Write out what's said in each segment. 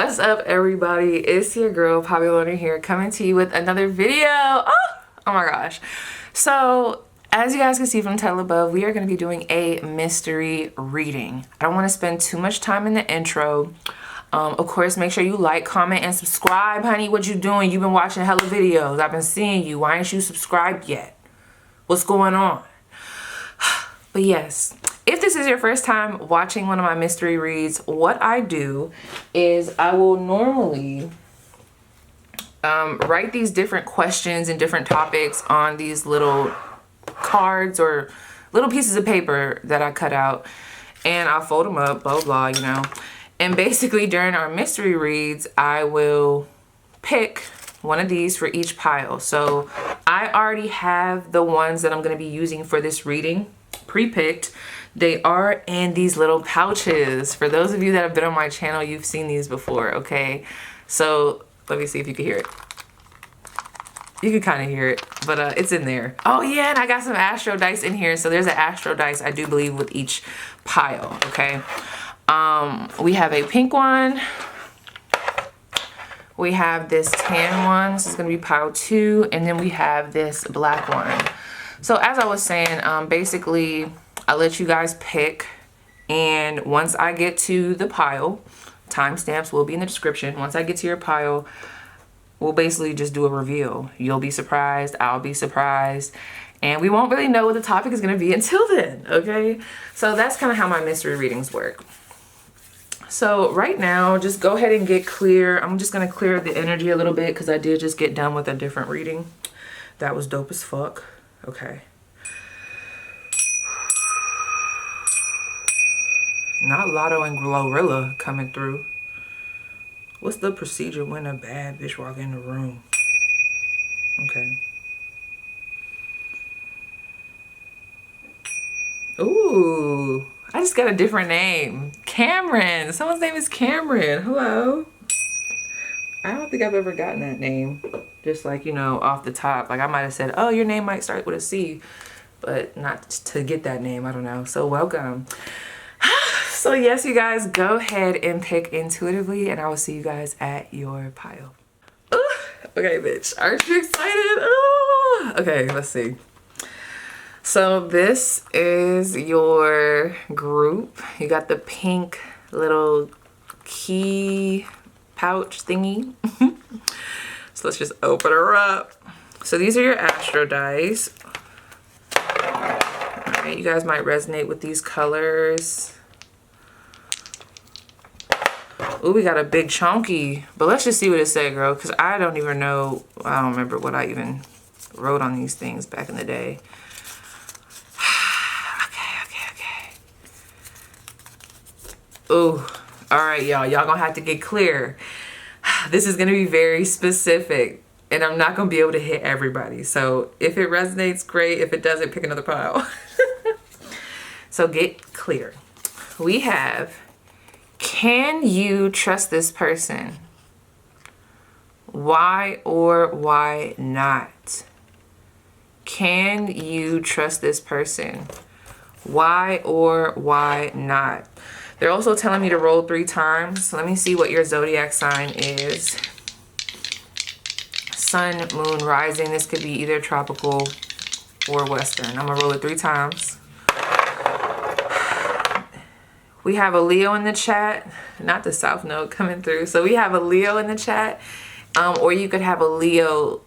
What's up, everybody? It's your girl PaigeMcClendon here, coming to you with another video. Oh my gosh. So as you guys can see from the title above, we are going to be doing a mystery reading. I don't want to spend too much time in the intro. Of course, make sure you like, comment, and subscribe, honey. What you doing? You've been watching hella videos. I've been seeing you. Why ain't you subscribed yet? What's going on? But yes, if this is your first time watching one of my mystery reads, what I do is I will normally write these different questions and different topics on these little cards or little pieces of paper that I cut out, and I'll fold them up, blah, blah, you know. And basically during our mystery reads, I will pick one of these for each pile. So I already have the ones that I'm going to be using for this reading pre-picked. They are in these little pouches. For those of you that have been on my channel, you've seen these before, okay? So let me see if you can hear it. You can kind of hear it, but it's in there. Oh yeah, and I got some astro dice in here. So there's an astro dice, I do believe, with each pile, okay? We have a pink one. We have this tan one. This is gonna be pile 2. And then we have this black one. So as I was saying, basically, I let you guys pick. And once I get to the pile, timestamps will be in the description. Once I get to your pile, we'll basically just do a reveal. You'll be surprised, I'll be surprised, and we won't really know what the topic is gonna be until then, okay? So that's kind of how my mystery readings work. So right now, just go ahead and get clear. I'm just gonna clear the energy a little bit because I did just get done with a different reading. That was dope as fuck. Okay. Not Lotto and Glorilla coming through. What's the procedure when a bad bitch walk in the room? Okay. Ooh, I just got a different name. Cameron. Someone's name is Cameron. Hello. I don't think I've ever gotten that name. Just like, you know, off the top. Like I might have said, oh, your name might start with a C, but not to get that name. I don't know. So welcome. So yes, you guys, go ahead and pick intuitively, and I will see you guys at your pile. Ooh, okay, bitch. Aren't you excited? Ooh. Okay, let's see. So this is your group. You got the pink little key pouch thingy. So let's just open her up. So these are your astro dice. All right, you guys might resonate with these colors. Ooh, we got a big chunky, but let's just see what it said, girl, because I don't even know. I don't remember what I even wrote on these things back in the day. Okay. Ooh, all right, y'all gonna have to get clear. This is gonna be very specific, and I'm not gonna be able to hit everybody. So if it resonates, great. If it doesn't, pick another pile. So get clear. We have, can you trust this person? Why or why not? Can you trust this person? Why or why not? They're also telling me to roll 3 times. So let me see what your zodiac sign is. Sun, moon, rising. This could be either tropical or western. I'm gonna roll it 3 times. We have a Leo in the chat, not the South Node coming through. So we have a Leo in the chat, or you could have a Leo,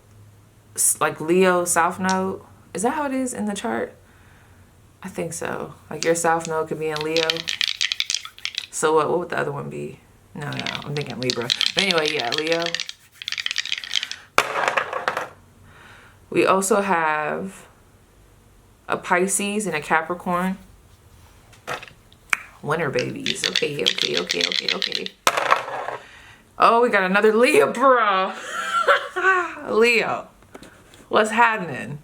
like Leo South Node. Is that how it is in the chart? I think so. Like your South Node could be in Leo. So what would the other one be? No, I'm thinking Libra. But anyway, yeah, Leo. We also have a Pisces and a Capricorn. Winter babies. Okay. Oh, we got another Leo, bro. Leo, what's happening?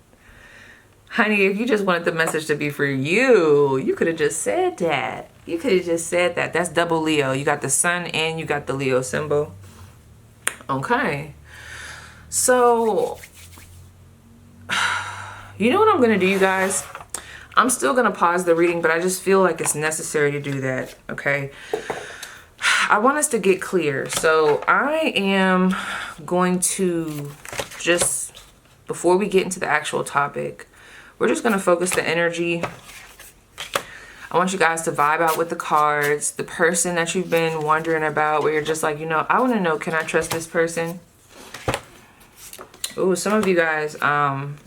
Honey, if you just wanted the message to be for you, you could have just said that. That's double Leo. You got the sun and you got the Leo symbol. Okay. So, you know what I'm going to do, you guys? I'm still going to pause the reading, but I just feel like it's necessary to do that, okay? I want us to get clear. So I am going to just, before we get into the actual topic, we're just going to focus the energy. I want you guys to vibe out with the cards. The person that you've been wondering about, where you're just like, you know, I want to know, can I trust this person? Ooh, some of you guys,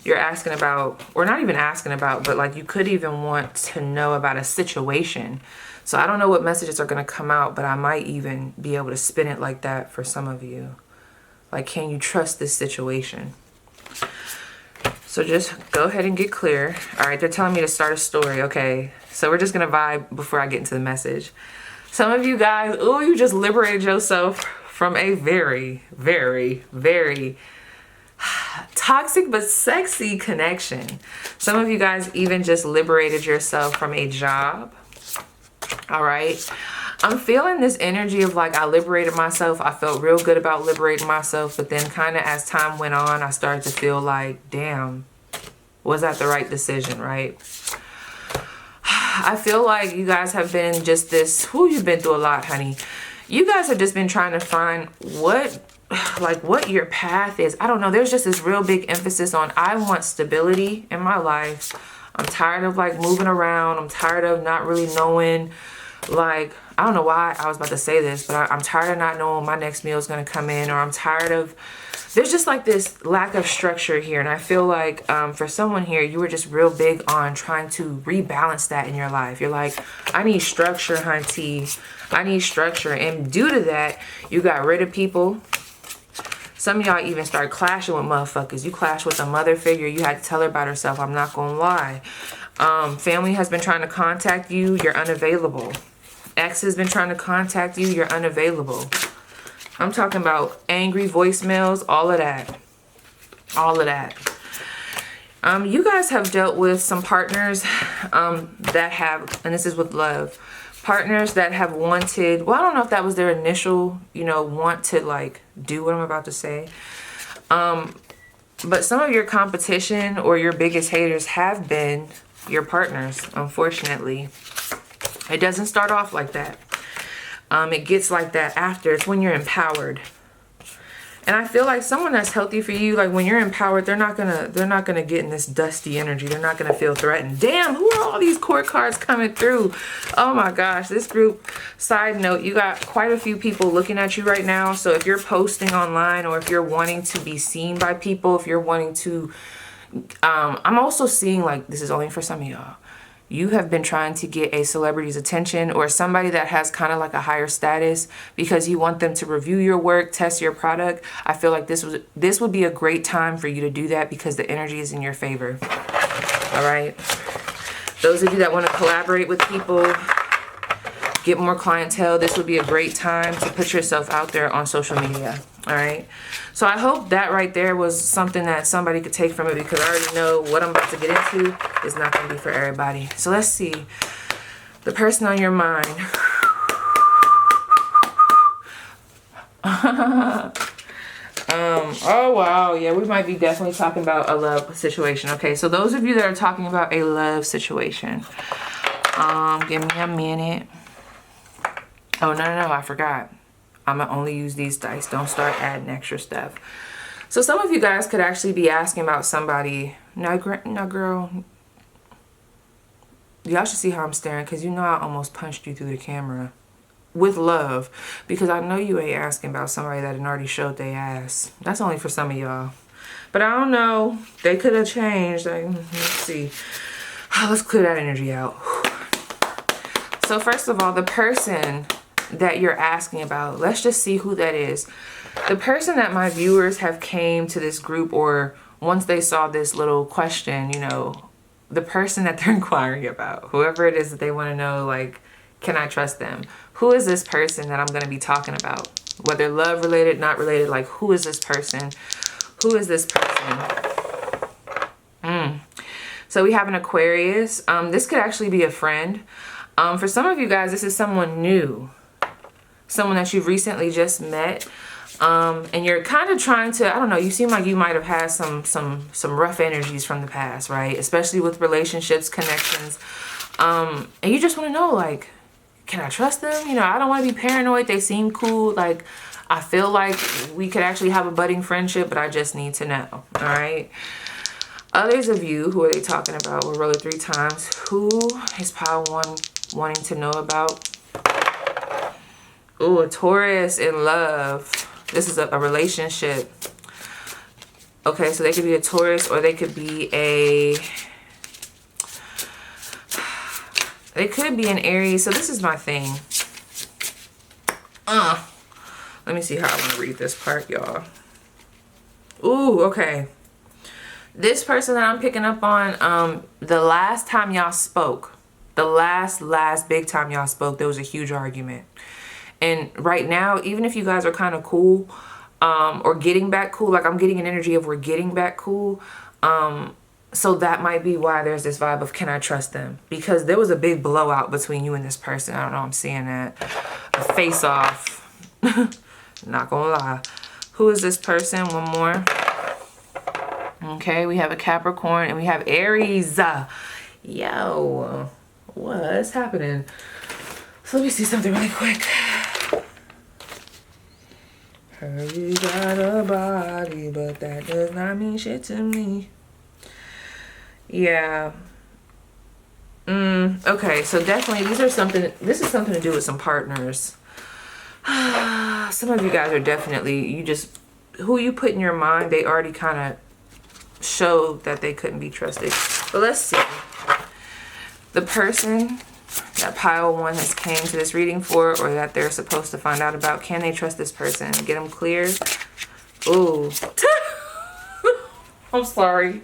you're asking about, or not even asking about, but like you could even want to know about a situation. So I don't know what messages are going to come out, but I might even be able to spin it like that for some of you. Like, can you trust this situation? So just go ahead and get clear. All right, they're telling me to start a story. Okay, so we're just going to vibe before I get into the message. Some of you guys, ooh, you just liberated yourself from a very, very, very toxic but sexy connection. Some of you guys even just liberated yourself from a job. All right, I'm feeling this energy of like, I liberated myself. I felt real good about liberating myself, but then kind of as time went on, I started to feel like, damn, was that the right decision, right? I feel like you guys have been just this, you've been through a lot, honey. You guys have just been trying to find what your path is. I don't know. There's just this real big emphasis on, I want stability in my life. I'm tired of like moving around. I'm tired of not really knowing, like, I don't know why I was about to say this, but I'm tired of not knowing when my next meal is going to come in, or I'm tired of, there's just like this lack of structure here. And I feel like for someone here, you were just real big on trying to rebalance that in your life. You're like, I need structure, hunty. I need structure. And due to that, you got rid of people. Some of y'all even started clashing with motherfuckers. You clashed with a mother figure. You had to tell her about herself. I'm not going to lie. Family has been trying to contact you. You're unavailable. Ex has been trying to contact you. You're unavailable. I'm talking about angry voicemails. All of that. All of that. You guys have dealt with some partners that have, and this is with love, partners that have wanted, well, I don't know if that was their initial, you know, want to like do what I'm about to say. But some of your competition or your biggest haters have been your partners, unfortunately. It doesn't start off like that. It gets like that after. It's when you're empowered. And I feel like someone that's healthy for you, like when you're empowered, they're not gonna get in this dusty energy. They're not gonna feel threatened. Damn, who are all these court cards coming through? Oh my gosh, this group, side note, you got quite a few people looking at you right now. So if you're posting online, or if you're wanting to be seen by people, if you're wanting to, I'm also seeing, like, this is only for some of y'all. You have been trying to get a celebrity's attention, or somebody that has kind of like a higher status, because you want them to review your work, test your product. I feel like this would be a great time for you to do that, because the energy is in your favor. All right. Those of you that want to collaborate with people, get more clientele, this would be a great time to put yourself out there on social media. All right. So I hope that right there was something that somebody could take from it, because I already know what I'm about to get into is not going to be for everybody. So let's see. The person on your mind. Oh, wow. Yeah, we might be definitely talking about a love situation. Okay, so those of you that are talking about a love situation, give me a minute. Oh, no, I forgot. I'm going to only use these dice. Don't start adding extra stuff. So some of you guys could actually be asking about somebody. No, girl. Y'all should see how I'm staring, because you know I almost punched you through the camera. With love. Because I know you ain't asking about somebody that had already showed their ass. That's only for some of y'all. But I don't know. They could have changed. Let's see. Let's clear that energy out. So first of all, the person that you're asking about, let's just see who that is. The person that my viewers have came to this group, or once they saw this little question, you know, the person that they're inquiring about, whoever it is that they want to know, like, can I trust them? Who is this person that I'm going to be talking about? Whether love related, not related, like, who is this person? Who is this person? So we have an Aquarius. This could actually be a friend. For some of you guys, this is someone new. Someone that you've recently just met, and you're kind of trying to, I don't know, you seem like you might have had some rough energies from the past, right? Especially with relationships, connections, and you just want to know, like, can I trust them? You know, I don't want to be paranoid. They seem cool. Like, I feel like we could actually have a budding friendship, but I just need to know. All right. Others of you, who are they talking about? We'll roll it 3 times. Who is pile 1 wanting to know about? Ooh, a Taurus in love. This is a relationship. Okay, so they could be a Taurus, or they could be a... They could be an Aries. So this is my thing. Let me see how I want to read this part, y'all. Ooh, okay. This person that I'm picking up on, the last time y'all spoke, the last big time y'all spoke, there was a huge argument. And right now, even if you guys are kind of cool, or getting back cool, like I'm getting an energy of we're getting back cool, so that might be why there's this vibe of, can I trust them? Because there was a big blowout between you and this person. I don't know, I'm seeing that. A face off. Not gonna lie. Who is this person? One more. Okay, we have a Capricorn and we have Aries. Yo, what's happening? So let me see something really quick. Heard you got a body, but that does not mean shit to me. Yeah. Okay, so definitely this is something to do with some partners. Some of you guys are definitely, who you put in your mind, they already kind of showed that they couldn't be trusted. But let's see. The person that pile 1 has came to this reading for, or that they're supposed to find out about, can they trust this person? Get them cleared. Ooh. I'm sorry.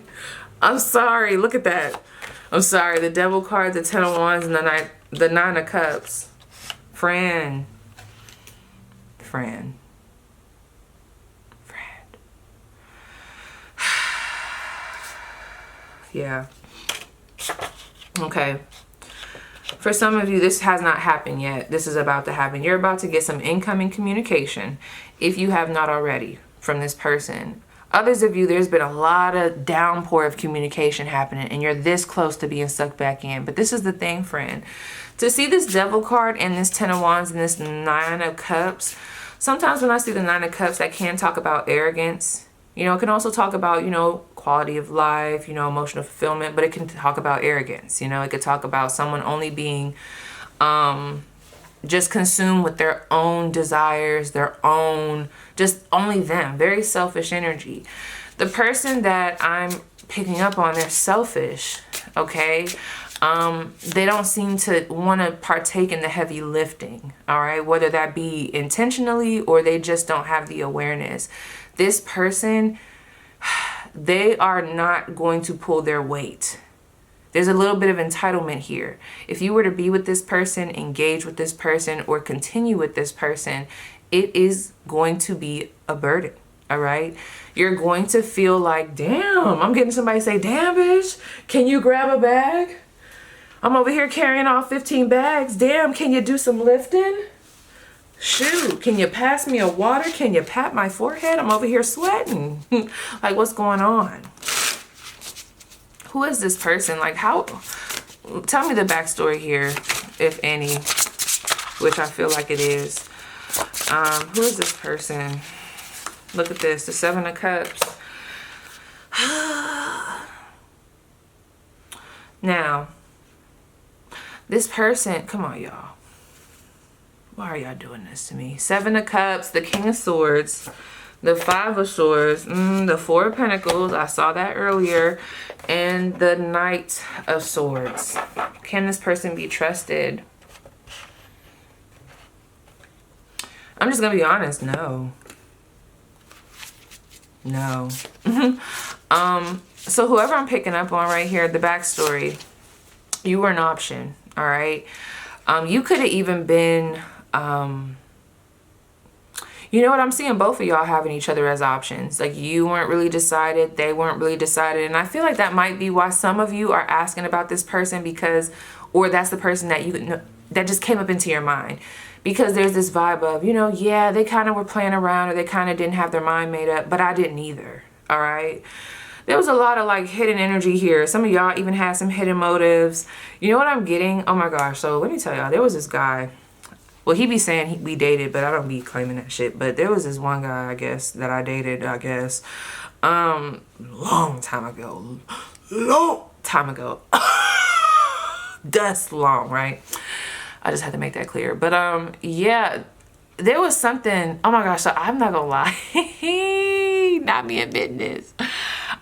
I'm sorry. Look at that. I'm sorry. The Devil card, the 10 of Wands, and the 9 of Cups. Fran. Yeah. Okay. For some of you, this has not happened yet. This is about to happen. You're about to get some incoming communication, if you have not already, from this person. Others of you, there's been a lot of downpour of communication happening, and you're this close to being sucked back in. But this is the thing, friend. To see this Devil card and this 10 of Wands and this 9 of Cups, sometimes when I see the 9 of Cups, that can talk about arrogance. You know, it can also talk about, you know, quality of life, you know, emotional fulfillment, but it can talk about arrogance. You know, it could talk about someone only being just consumed with their own desires, their own, just only them, very selfish energy. The person that I'm picking up on, they're selfish, okay? They don't seem to want to partake in the heavy lifting, all right? Whether that be intentionally or they just don't have the awareness. This person, they are not going to pull their weight. There's a little bit of entitlement here. If you were to be with this person, engage with this person, or continue with this person, it is going to be a burden, all right? You're going to feel like, damn, I'm getting somebody say, damn, bitch, can you grab a bag? I'm over here carrying all 15 bags. Damn, can you do some lifting? Shoot, can you pass me a water? Can you pat my forehead? I'm over here sweating. Like, what's going on? Who is this person? Like, how? Tell me the backstory here, if any, which I feel like it is. Who is this person? Look at this, the 7 of Cups. Now, this person, come on, y'all. Why are y'all doing this to me? 7 of Cups, the King of Swords, the 5 of Swords, the 4 of Pentacles, I saw that earlier, and the Knight of Swords. Can this person be trusted? I'm just gonna be honest, no. No. So whoever I'm picking up on right here, the backstory, you were an option, all right? You could have even been, you know what, I'm seeing both of y'all having each other as options. Like, you weren't really decided, they weren't really decided. And I feel like that might be why some of you are asking about this person, because, or that's the person that that just came up into your mind. Because there's this vibe of, you know, yeah, they kind of were playing around, or they kind of didn't have their mind made up, but I didn't either, all right? there was a lot of like hidden energy here. Some of y'all even had some hidden motives. You know what I'm getting? Oh my gosh. So let me tell y'all, there was this guy. Well, he be saying we dated, but I don't be claiming that shit. But there was this one guy, I guess, that I dated, I guess, long time ago. That's long, right? I just had to make that clear. But yeah, there was something. Oh my gosh, so I'm not gonna lie. Not me admitting this.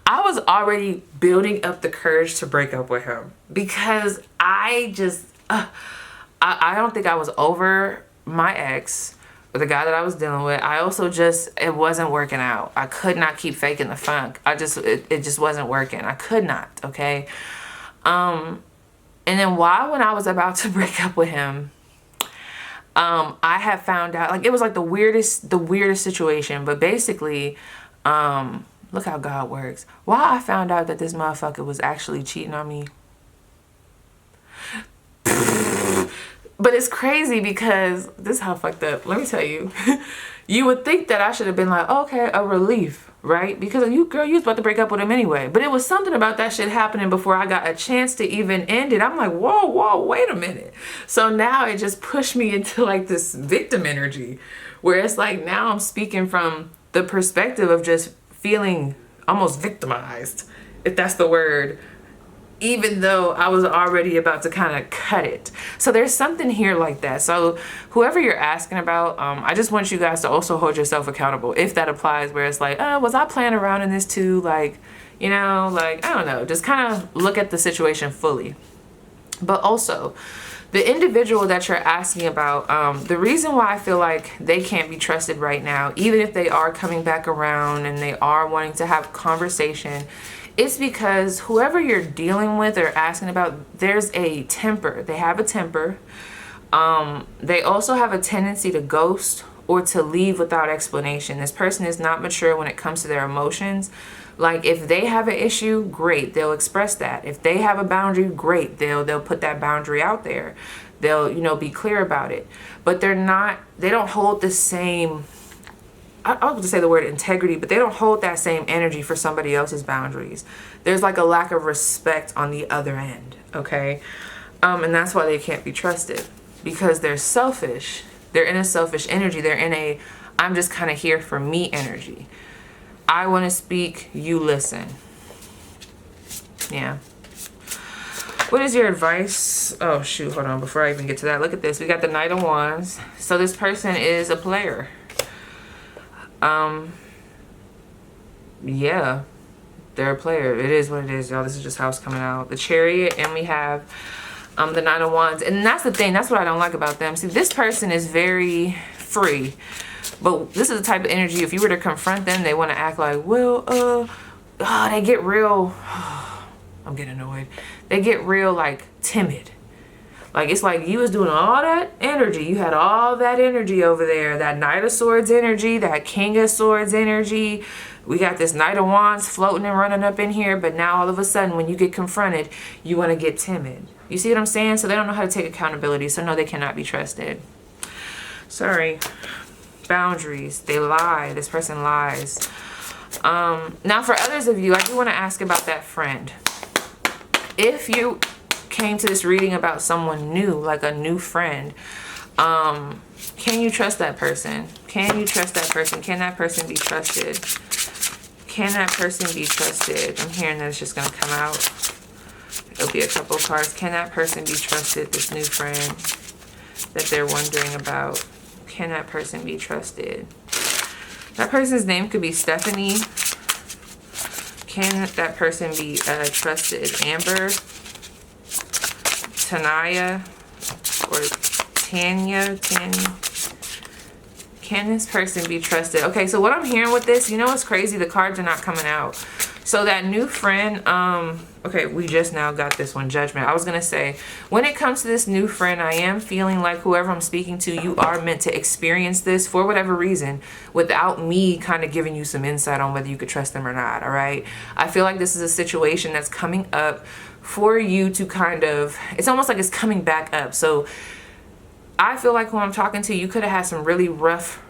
I was already building up the courage to break up with him because I just I don't think I was over my ex or the guy that I was dealing with. I also just, it wasn't working out. I could not keep faking the funk. It just wasn't working. I could not, okay? And then when I was about to break up with him, I had found out, like, it was like the weirdest situation, but basically, look how God works. I found out that this motherfucker was actually cheating on me. But it's crazy because this is how fucked up. Let me tell you. You would think that I should have been like, okay, a relief, right? Because you was about to break up with him anyway. But it was something about that shit happening before I got a chance to even end it. I'm like, whoa, wait a minute. So now it just pushed me into like this victim energy where it's like now I'm speaking from the perspective of just feeling almost victimized, if that's the word, even though I was already about to kind of cut it. So there's something here like that. So whoever you're asking about, I just want you guys to also hold yourself accountable if that applies, where it's like, was I playing around in this too? Like, you know, like, I don't know, just kind of look at the situation fully. But also the individual that you're asking about, the reason why I feel like they can't be trusted right now, even if they are coming back around and they are wanting to have conversation, it's because whoever you're dealing with or asking about, there's a temper. They have a temper. They also have a tendency to ghost or to leave without explanation. This person is not mature when it comes to their emotions. Like if they have an issue, great, they'll express that. If they have a boundary, great, they'll put that boundary out there. They'll, you know, be clear about it. But they don't hold the same, I would say the word integrity, but they don't hold that same energy for somebody else's boundaries. There's like a lack of respect on the other end, okay? And that's why they can't be trusted, because they're selfish. They're in a selfish energy. They're in a, I'm just kind of here for me energy. I want to speak, you listen. Yeah. What is your advice? Oh, shoot, hold on. Before I even get to that, look at this. We got the Knight of Wands. So this person is a player. Yeah, they're a player. It is what it is, y'all. This is just how it's coming out. The Chariot, and we have the Nine of Wands. And that's the thing. That's what I don't like about them. See, this person is very free. But this is the type of energy, if you were to confront them, they want to act like, well, they get real, I'm getting annoyed. They get real, like, timid. Like, it's like you was doing all that energy. You had all that energy over there. That Knight of Swords energy, that King of Swords energy. We got this Knight of Wands floating and running up in here. But now all of a sudden, when you get confronted, you want to get timid. You see what I'm saying? So they don't know how to take accountability. So no, they cannot be trusted. Sorry. Boundaries. They lie. This person lies. Now, for others of you, I do want to ask about that friend. If you came to this reading about someone new, like a new friend, can you trust that person? Can you trust that person? Can that person be trusted? Can that person be trusted? I'm hearing that it's just going to come out. It'll be a couple of cards. Can that person be trusted? This new friend that they're wondering about. Can that person be trusted? That person's name could be Stephanie. Can that person be trusted? Amber, Tanaya, or Tanya. Can this person be trusted? Okay, so what I'm hearing with this, you know what's crazy? The cards are not coming out. So that new friend, okay, we just now got this one, Judgment. I was going to say, when it comes to this new friend, I am feeling like whoever I'm speaking to, you are meant to experience this for whatever reason without me kind of giving you some insight on whether you could trust them or not, all right? I feel like this is a situation that's coming up for you to kind of, it's almost like it's coming back up. So I feel like when I'm talking to you, you could have had some really rough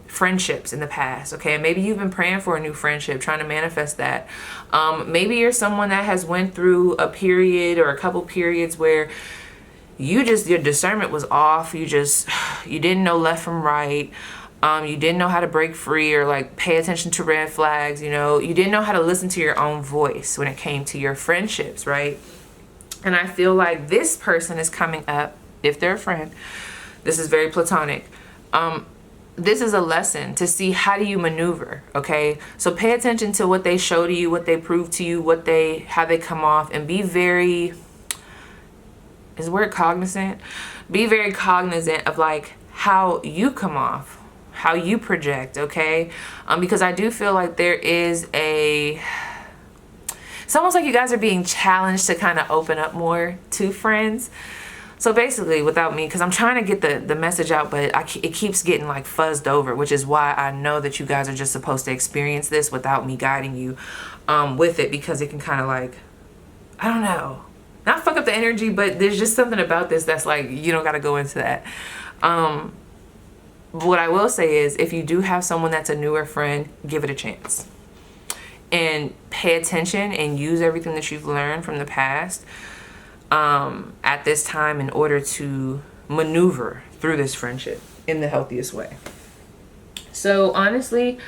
friendships in the past, okay? Maybe you've been praying for a new friendship, trying to manifest that. Maybe you're someone that has went through a period or a couple periods where your discernment was off. You didn't know left from right. You didn't know how to break free or like pay attention to red flags, you know. You didn't know how to listen to your own voice when it came to your friendships, right? And I feel like this person is coming up, if they're a friend. This is very platonic. This is a lesson to see how do you maneuver, okay? So pay attention to what they show to you, what they prove to you, how they come off, and be very, is the word cognizant? Be very cognizant of like how you come off, how you project, okay? Because I do feel like there is it's almost like you guys are being challenged to kind of open up more to friends. So basically, without me, because I'm trying to get the message out, but it keeps getting like fuzzed over, which is why I know that you guys are just supposed to experience this without me guiding you with it, because it can kind of like, I don't know, not fuck up the energy, but there's just something about this that's like, you don't got to go into that. What I will say is, if you do have someone that's a newer friend, give it a chance. And pay attention and use everything that you've learned from the past at this time in order to maneuver through this friendship in the healthiest way. So honestly,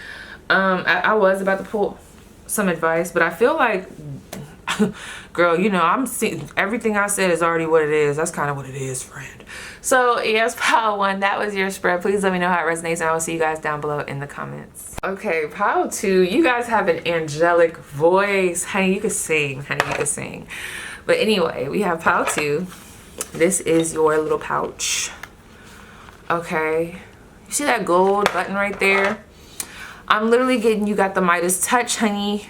I was about to pull some advice, but I feel like, girl, you know, I'm seeing everything I said is already what it is. That's kind of what it is, friend. So yes, pile 1, that was your spread. Please let me know how it resonates, and I will see you guys down below in the comments. Okay, pile 2, you guys have an angelic voice. Honey, you can sing. Honey, you can sing. But anyway, we have pile 2. This is your little pouch. Okay. You see that gold button right there? I'm literally getting, you got the Midas touch, honey.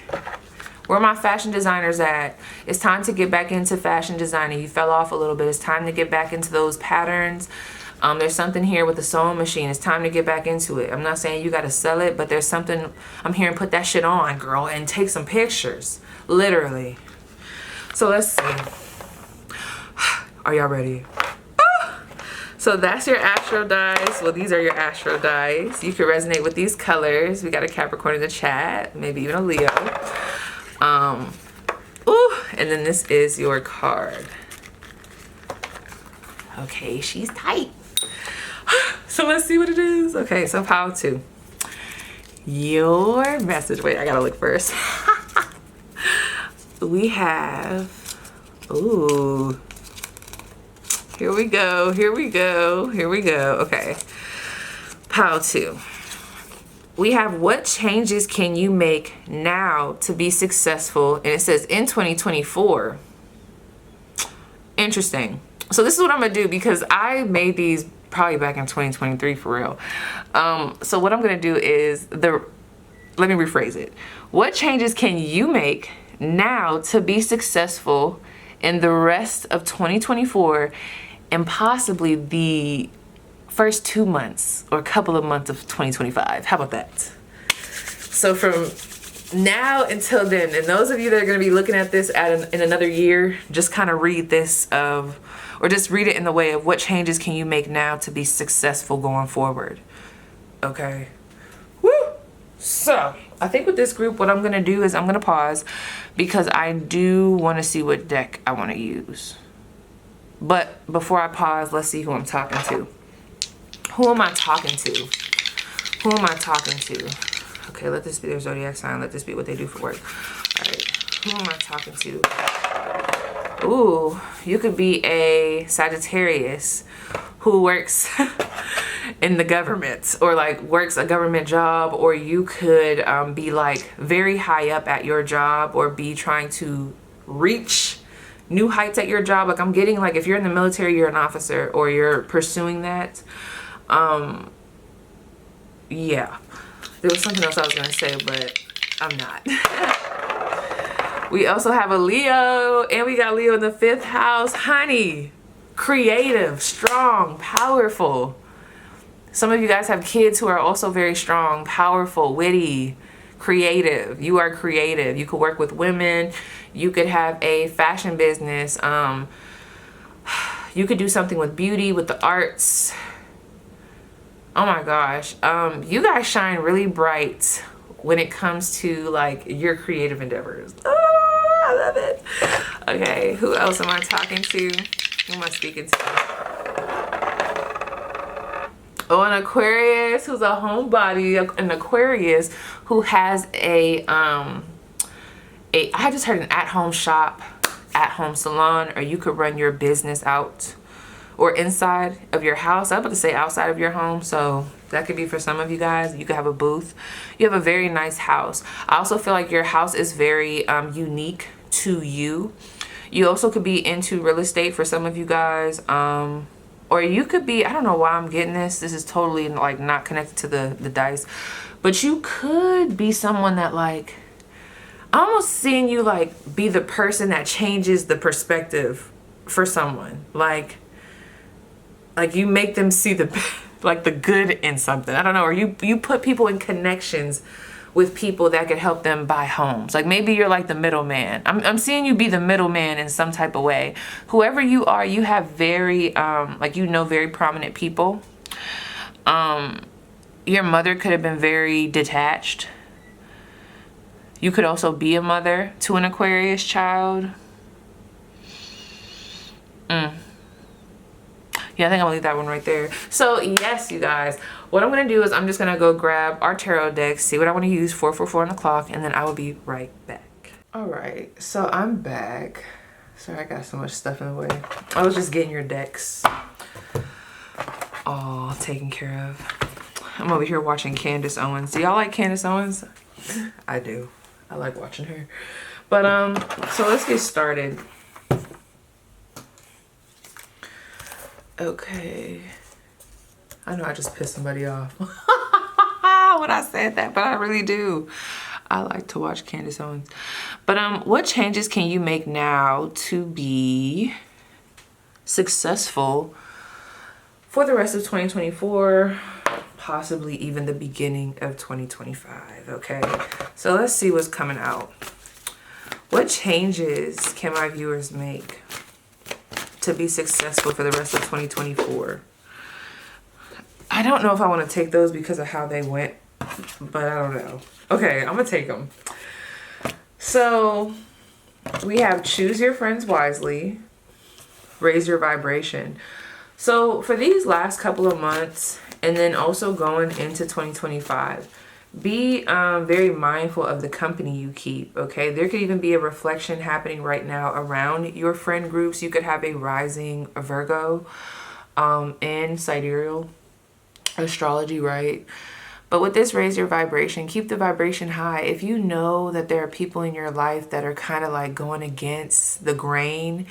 Where are my fashion designers at? It's time to get back into fashion designing. You fell off a little bit. It's time to get back into those patterns. There's something here with the sewing machine. It's time to get back into it. I'm not saying you got to sell it, but there's something I'm hearing. Put that shit on, girl, and take some pictures. Literally. So let's see. Are y'all ready? So that's your astro dice. Well, these are your astro dice. You can resonate with these colors. We got a Capricorn in the chat, maybe even a Leo. And then this is your card. Okay, she's tight. So let's see what it is. Okay, so pile 2. Your message. Wait, I gotta look first. We have, ooh, here we go, here we go, here we go. Okay, pile 2. We have, what changes can you make now to be successful? And it says in 2024. Interesting. So this is what I'm gonna do, because I made these probably back in 2023 for real. So what I'm gonna do is let me rephrase it. What changes can you make now to be successful in the rest of 2024 and possibly the first 2 months or a couple of months of 2025? How about that? So from now until then, and those of you that are going to be looking at this in another year, just kind of read this or just read it in the way of, what changes can you make now to be successful going forward? Okay. Woo! So I think with this group, what I'm going to do is I'm going to pause, because I do want to see what deck I want to use. But before I pause, let's see who I'm talking to. Who am I talking to? Who am I talking to? Okay, let this be their zodiac sign. Let this be what they do for work. All right, who am I talking to? Ooh, you could be a Sagittarius who works in the government, or like works a government job, or you could be like very high up at your job, or be trying to reach new heights at your job. Like I'm getting, like, if you're in the military, you're an officer, or you're pursuing that. Yeah, there was something else I was gonna say, but I'm not. We also have a Leo, and we got Leo in the 5th house. Honey, creative, strong, powerful. Some of you guys have kids who are also very strong, powerful, witty, creative. You are creative. You could work with women. You could have a fashion business. You could do something with beauty, with the arts. Oh my gosh. You guys shine really bright when it comes to like your creative endeavors. Oh, I love it. Okay, who else am I talking to? Who am I speaking to? Oh, an Aquarius who's a homebody, an Aquarius who has I just heard an at-home shop, at-home salon, or you could run your business out or inside of your house. I was about to say outside of your home, so that could be for some of you guys. You could have a booth. You have a very nice house. I also feel like your house is very unique to you. You also could be into real estate for some of you guys. Or you could be, I don't know why I'm getting this. This is totally like not connected to the dice. But you could be someone that like, I'm almost seeing you like be the person that changes the perspective for someone. Like you make them see the like the good in something. I don't know. Or you put people in connections with people that could help them buy homes. Like maybe you're like the middleman. I'm seeing you be the middleman in some type of way. Whoever you are, you have very like, you know, very prominent people. Your mother could have been very detached. You could also be a mother to an Aquarius child. Yeah, I think I'm gonna leave that one right there. So yes, you guys, what I'm gonna do is I'm just gonna go grab our tarot decks, see what I want to use, 444 on the clock, and then I will be right back. All right, so I'm back. Sorry, I got so much stuff in the way. I was just getting your decks all taken care of. I'm over here watching Candace Owens. Do y'all like Candace Owens? I do. I like watching her. But so let's get started. Okay. I know I just pissed somebody off when I said that, but I really do. I like to watch Candace Owens. But what changes can you make now to be successful for the rest of 2024, possibly even the beginning of 2025, okay? So let's see what's coming out. What changes can my viewers make to be successful for the rest of 2024? I don't know if I want to take those because of how they went, but I don't know. Okay, I'm gonna take them. So we have choose your friends wisely, raise your vibration. So for these last couple of months, and then also going into 2025, be very mindful of the company you keep, okay? There could even be a reflection happening right now around your friend groups. You could have a rising Virgo in sidereal astrology, right? But with this, raise your vibration, keep the vibration high. If you know that there are people in your life that are kind of like going against the grain,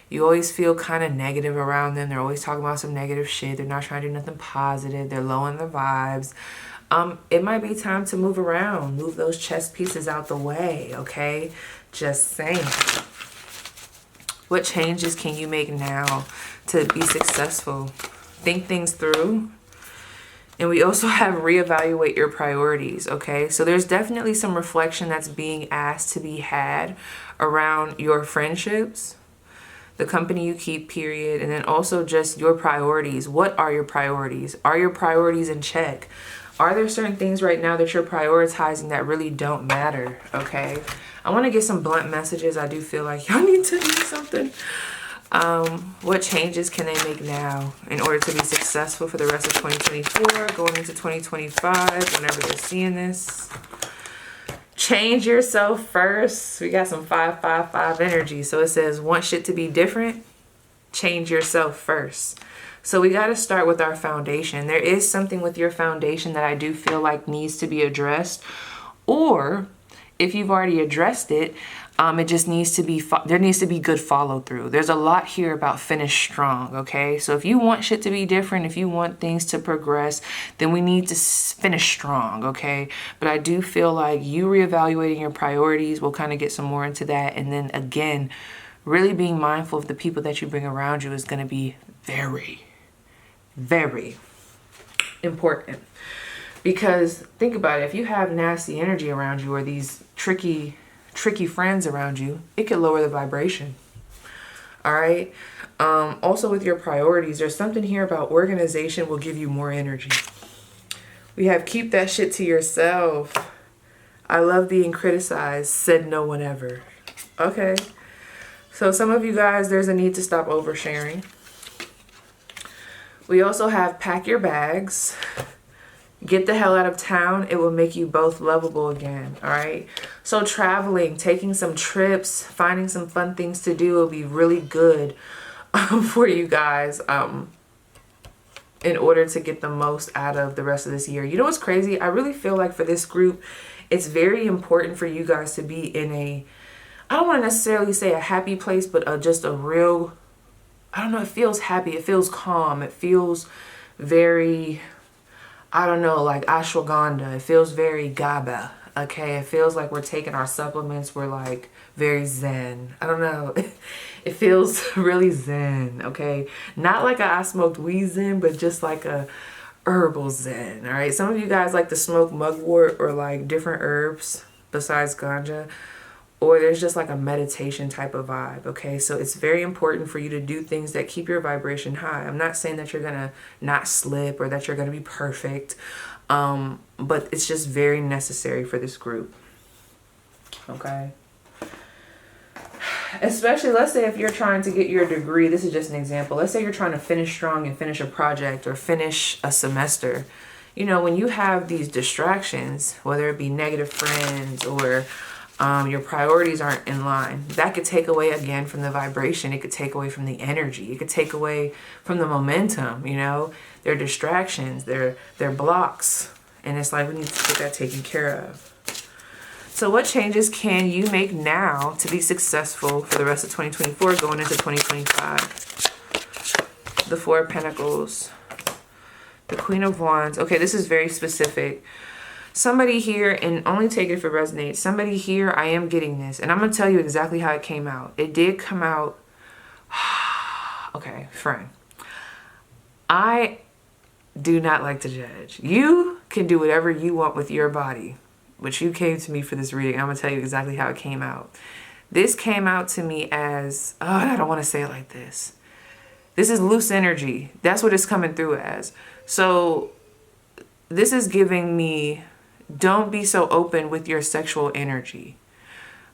you always feel kind of negative around them. They're always talking about some negative shit. They're not trying to do nothing positive. They're low on the vibes. It might be time to move around, move those chess pieces out the way, okay? Just saying. What changes can you make now to be successful? Think things through. And we also have reevaluate your priorities, okay? So there's definitely some reflection that's being asked to be had around your friendships, the company you keep, period, and then also just your priorities. What are your priorities? Are your priorities in check? Are there certain things right now that you're prioritizing that really don't matter, okay? I want to get some blunt messages. I do feel like y'all need to do something. What changes can they make now in order to be successful for the rest of 2024, going into 2025, whenever they're seeing this? Change yourself first. We got some 555 energy. So it says, want shit to be different? Change yourself first. So we got to start with our foundation. There is something with your foundation that I do feel like needs to be addressed. Or if you've already addressed it, it just needs to be, there needs to be good follow through. There's a lot here about finish strong, okay? So if you want shit to be different, if you want things to progress, then we need to finish strong, okay? But I do feel like you reevaluating your priorities, we'll kind of get some more into that. And then again, really being mindful of the people that you bring around you is going to be very, very important. Because think about it, if you have nasty energy around you or these tricky friends around you, it could lower the vibration. All right. Also with your priorities, there's something here about organization will give you more energy. We have keep that shit to yourself. I love being criticized, said no one ever. Okay. So some of you guys, there's a need to stop oversharing. We also have pack your bags. Get the hell out of town. It will make you both lovable again. All right. So traveling, taking some trips, finding some fun things to do will be really good for you guys. In order to get the most out of the rest of this year. You know what's crazy? I really feel like for this group, it's very important for you guys to be in a, I don't want to necessarily say a happy place, but just a real, I don't know, it feels happy. It feels calm. It feels very, I don't know, like ashwagandha. It feels very GABA. Okay. It feels like we're taking our supplements. We're like very zen. I don't know. It feels really zen. Okay. Not like I smoked weed zen, but just like a herbal zen. All right. Some of you guys like to smoke mugwort or like different herbs besides ganja, or there's just like a meditation type of vibe. Okay. So it's very important for you to do things that keep your vibration high. I'm not saying that you're going to not slip or that you're going to be perfect. But it's just very necessary for this group. Okay. Especially, let's say if you're trying to get your degree, this is just an example. Let's say you're trying to finish strong and finish a project or finish a semester. You know, when you have these distractions, whether it be negative friends or your priorities aren't in line, that could take away again from the vibration. It could take away from the energy. It could take away from the momentum, you know. They're distractions, they're blocks. And it's like we need to get that taken care of. So what changes can you make now to be successful for the rest of 2024 going into 2025? The Four of Pentacles. The Queen of Wands. Okay, this is very specific. Somebody here, and only take it if it resonates. Somebody here, I am getting this. And I'm going to tell you exactly how it came out. It did come out. Okay, friend. I do not like to judge. You can do whatever you want with your body. But you came to me for this reading. I'm going to tell you exactly how it came out. This came out to me as, oh, I don't want to say it like this. This is loose energy. That's what it's coming through as. So this is giving me, don't be so open with your sexual energy.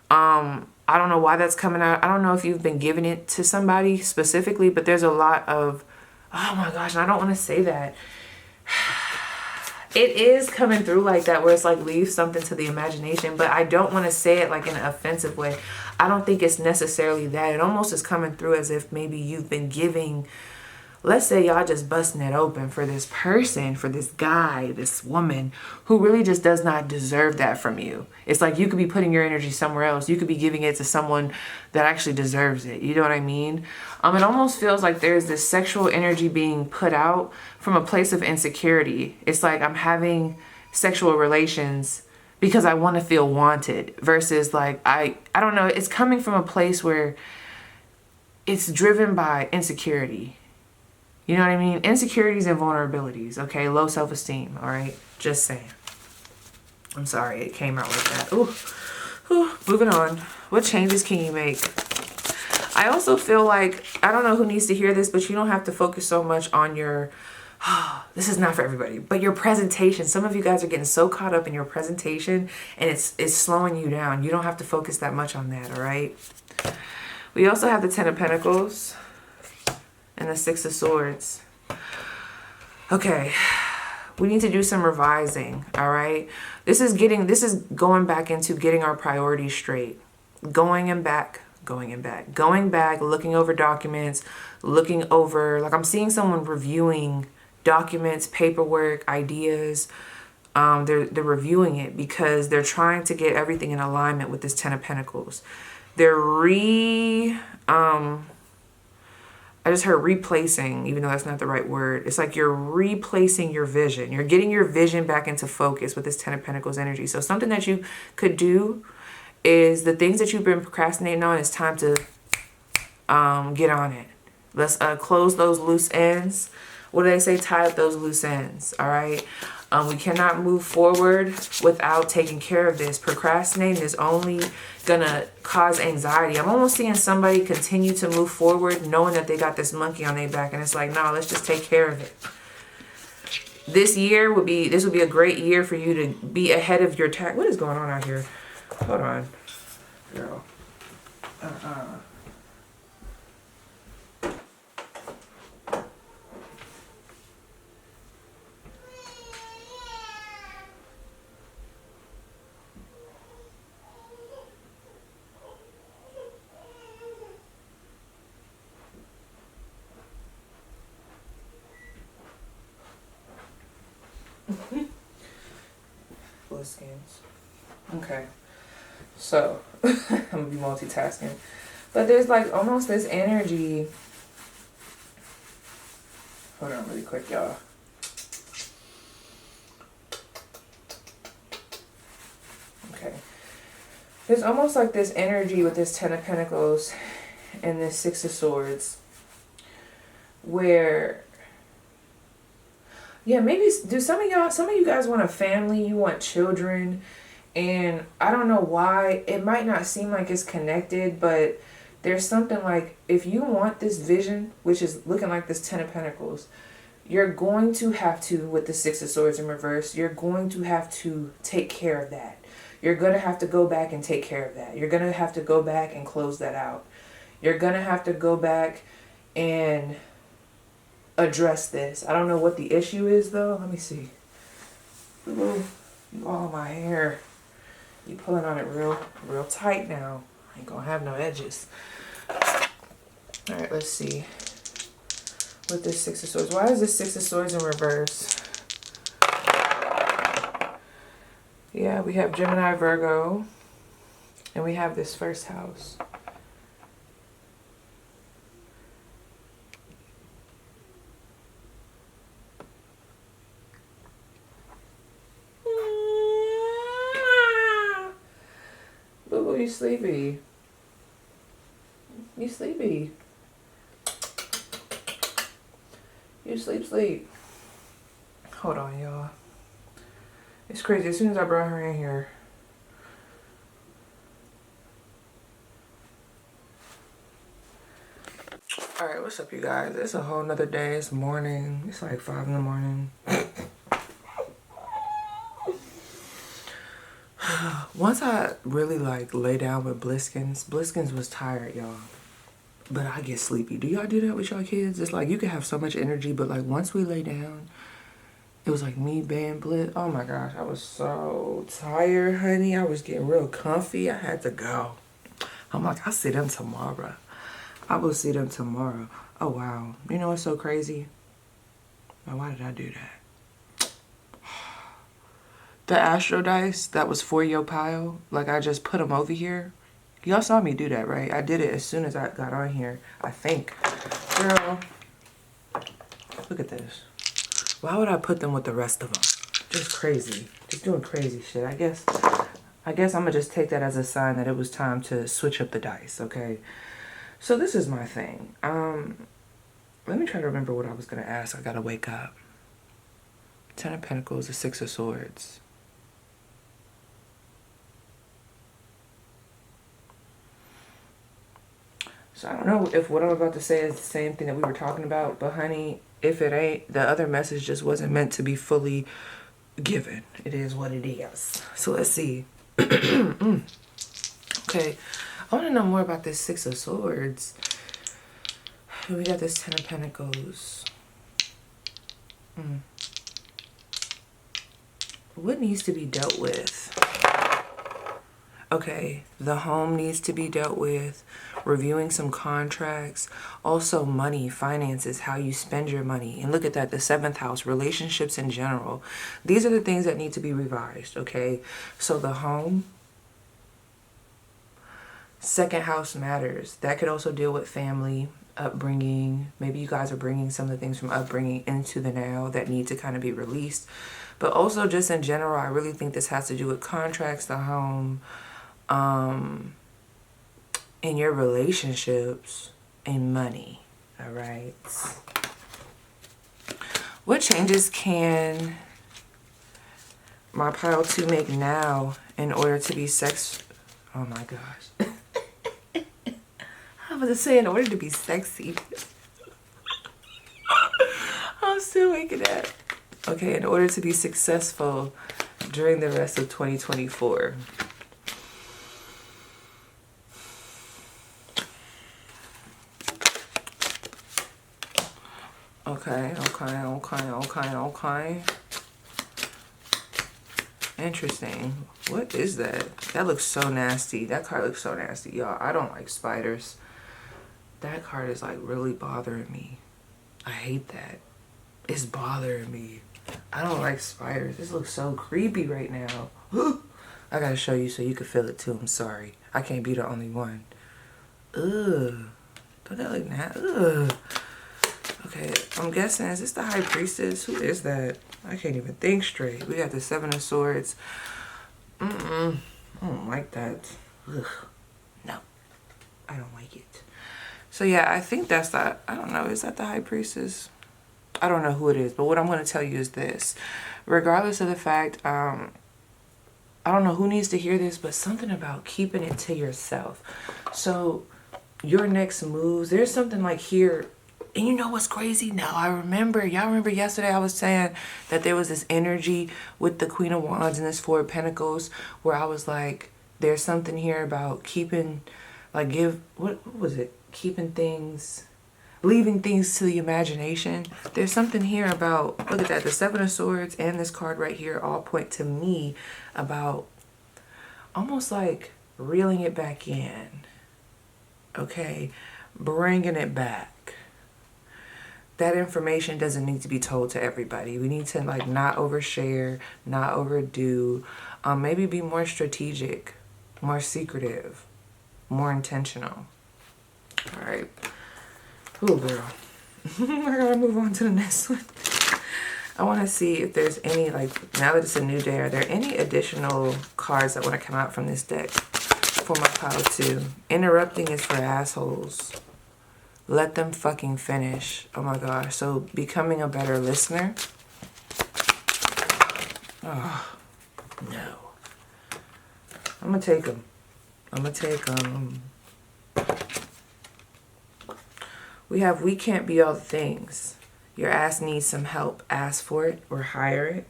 I don't know why that's coming out. I don't know if you've been giving it to somebody specifically, but there's a lot of, oh my gosh, and I don't want to say that. It is coming through like that, where it's like leave something to the imagination, but I don't want to say it like in an offensive way. I don't think it's necessarily that. It almost is coming through as if maybe you've been giving, let's say y'all just busting it open for this person, for this guy, this woman who really just does not deserve that from you. It's like you could be putting your energy somewhere else. You could be giving it to someone that actually deserves it. You know what I mean? It almost feels like there's this sexual energy being put out from a place of insecurity. It's like I'm having sexual relations because I want to feel wanted versus like, I don't know. It's coming from a place where it's driven by insecurity. You know what I mean? Insecurities and vulnerabilities. Okay. Low self-esteem. All right. Just saying. I'm sorry. It came out like that. Ooh. Moving on. What changes can you make? I also feel like, I don't know who needs to hear this, but you don't have to focus so much on your, this is not for everybody, but your presentation. Some of you guys are getting so caught up in your presentation and it's slowing you down. You don't have to focus that much on that. All right. We also have the Ten of Pentacles and the Six of Swords. Okay. We need to do some revising. All right. This is going back into getting our priorities straight, going back, looking over documents, looking over, like I'm seeing someone reviewing documents, paperwork, ideas. They're reviewing it because they're trying to get everything in alignment with this Ten of Pentacles. They're I just heard replacing, even though that's not the right word. It's like you're replacing your vision. You're getting your vision back into focus with this Ten of Pentacles energy. So something that you could do is the things that you've been procrastinating on, it's time to get on it. Let's close those loose ends. What do they say? Tie up those loose ends. All right. We cannot move forward without taking care of this. Procrastinating is only going to cause anxiety. I'm almost seeing somebody continue to move forward knowing that they got this monkey on their back. And it's like, no, let's just take care of it. this would be a great year for you to be ahead of your time. What is going on out here? Hold on, girl. Skins. Okay, so I'm gonna be multitasking, but there's like almost this energy. Hold on really quick, y'all. Okay, there's almost like this energy with this Ten of Pentacles and this Six of Swords where, yeah, maybe do some of you guys want a family, you want children, and I don't know why. It might not seem like it's connected, but there's something like, if you want this vision, which is looking like this Ten of Pentacles, you're going to have to, with the Six of Swords in reverse, you're going to have to take care of that. You're going to have to go back and take care of that. You're going to have to go back and close that out. You're going to have to go back and address this. I don't know what the issue is though. Let me see. Ooh, you all my hair. You pulling on it real tight now. I ain't gonna have no edges. Alright, let's see. With this Six of Swords. Why is this Six of Swords in reverse? Yeah, we have Gemini, Virgo. And we have this first house. You sleepy. You sleepy. You sleep. Hold on, y'all. It's crazy. As soon as I brought her in here. Alright, what's up, you guys? It's a whole nother day. It's morning. It's like 5 in the morning. Once I really like lay down with Bliskins was tired, y'all. But I get sleepy. Do y'all do that with y'all kids? It's like you can have so much energy, but like once we lay down, it was like me, Ben, Bliss. Oh my gosh, I was so tired, honey. I was getting real comfy. I had to go. I'm like, I'll see them tomorrow. I will see them tomorrow. Oh wow. You know what's so crazy? Now, why did I do that? The Astro dice that was for your pile, like I just put them over here. Y'all saw me do that, right? I did it as soon as I got on here, I think. Girl, look at this. Why would I put them with the rest of them? Just crazy. Just doing crazy shit. I guess I'm gonna just take that as a sign that it was time to switch up the dice, okay? So this is my thing. Let me try to remember what I was gonna ask. I gotta wake up. Ten of Pentacles, the Six of Swords. So I don't know if what I'm about to say is the same thing that we were talking about, but honey, if it ain't, the other message just wasn't meant to be fully given. It is what it is. So let's see. Okay, I want to know more about this Six of Swords. We got this Ten of Pentacles. What needs to be dealt with? Okay, the home needs to be dealt with, reviewing some contracts, also money, finances, how you spend your money. And look at that, the 7th house, relationships in general. These are the things that need to be revised, okay? So the home, 2nd house matters. That could also deal with family, upbringing. Maybe you guys are bringing some of the things from upbringing into the now that need to kind of be released. But also just in general, I really think this has to do with contracts, the home, in your relationships and money. All right. What changes can my pile 2 make now in order to be oh my gosh. I was just saying in order to be sexy. I'm still waking up. Okay, in order to be successful during the rest of 2024. Okay. Interesting. What is that? That looks so nasty. That card looks so nasty, y'all. I don't like spiders. That card is like really bothering me. I hate that. It's bothering me. I don't like spiders. This looks so creepy right now. I gotta show you so you can feel it too. I'm sorry. I can't be the only one. Ugh. Don't that look nasty? Ugh. Okay, I'm guessing, is this the High Priestess? Who is that? I can't even think straight. We got the Seven of Swords. I don't like that. Ugh. No. I don't like it. So yeah, I think that's that. I don't know. Is that the High Priestess? I don't know who it is. But what I'm going to tell you is this. Regardless of the fact, I don't know who needs to hear this, but something about keeping it to yourself. So your next moves, there's something like here. And you know what's crazy? Now I remember, y'all remember yesterday I was saying that there was this energy with the Queen of Wands and this Four of Pentacles where I was like, there's something here about keeping, like what was it? Keeping things, leaving things to the imagination. There's something here about, look at that, the Seven of Swords and this card right here all point to me about almost like reeling it back in. Okay, bringing it back. That information doesn't need to be told to everybody. We need to like not overshare, not overdo, maybe be more strategic, more secretive, more intentional. All right. Oh, girl. I gotta move on to the next one. I want to see if there's any, like, now that it's a new day, are there any additional cards that want to come out from this deck for my pile too? Interrupting is for assholes. Let them fucking finish. Oh my gosh. So becoming a better listener. Oh, no. I'm going to take them. I'm going to take them. We have, we can't be all the things. Your ass needs some help. Ask for it or hire it.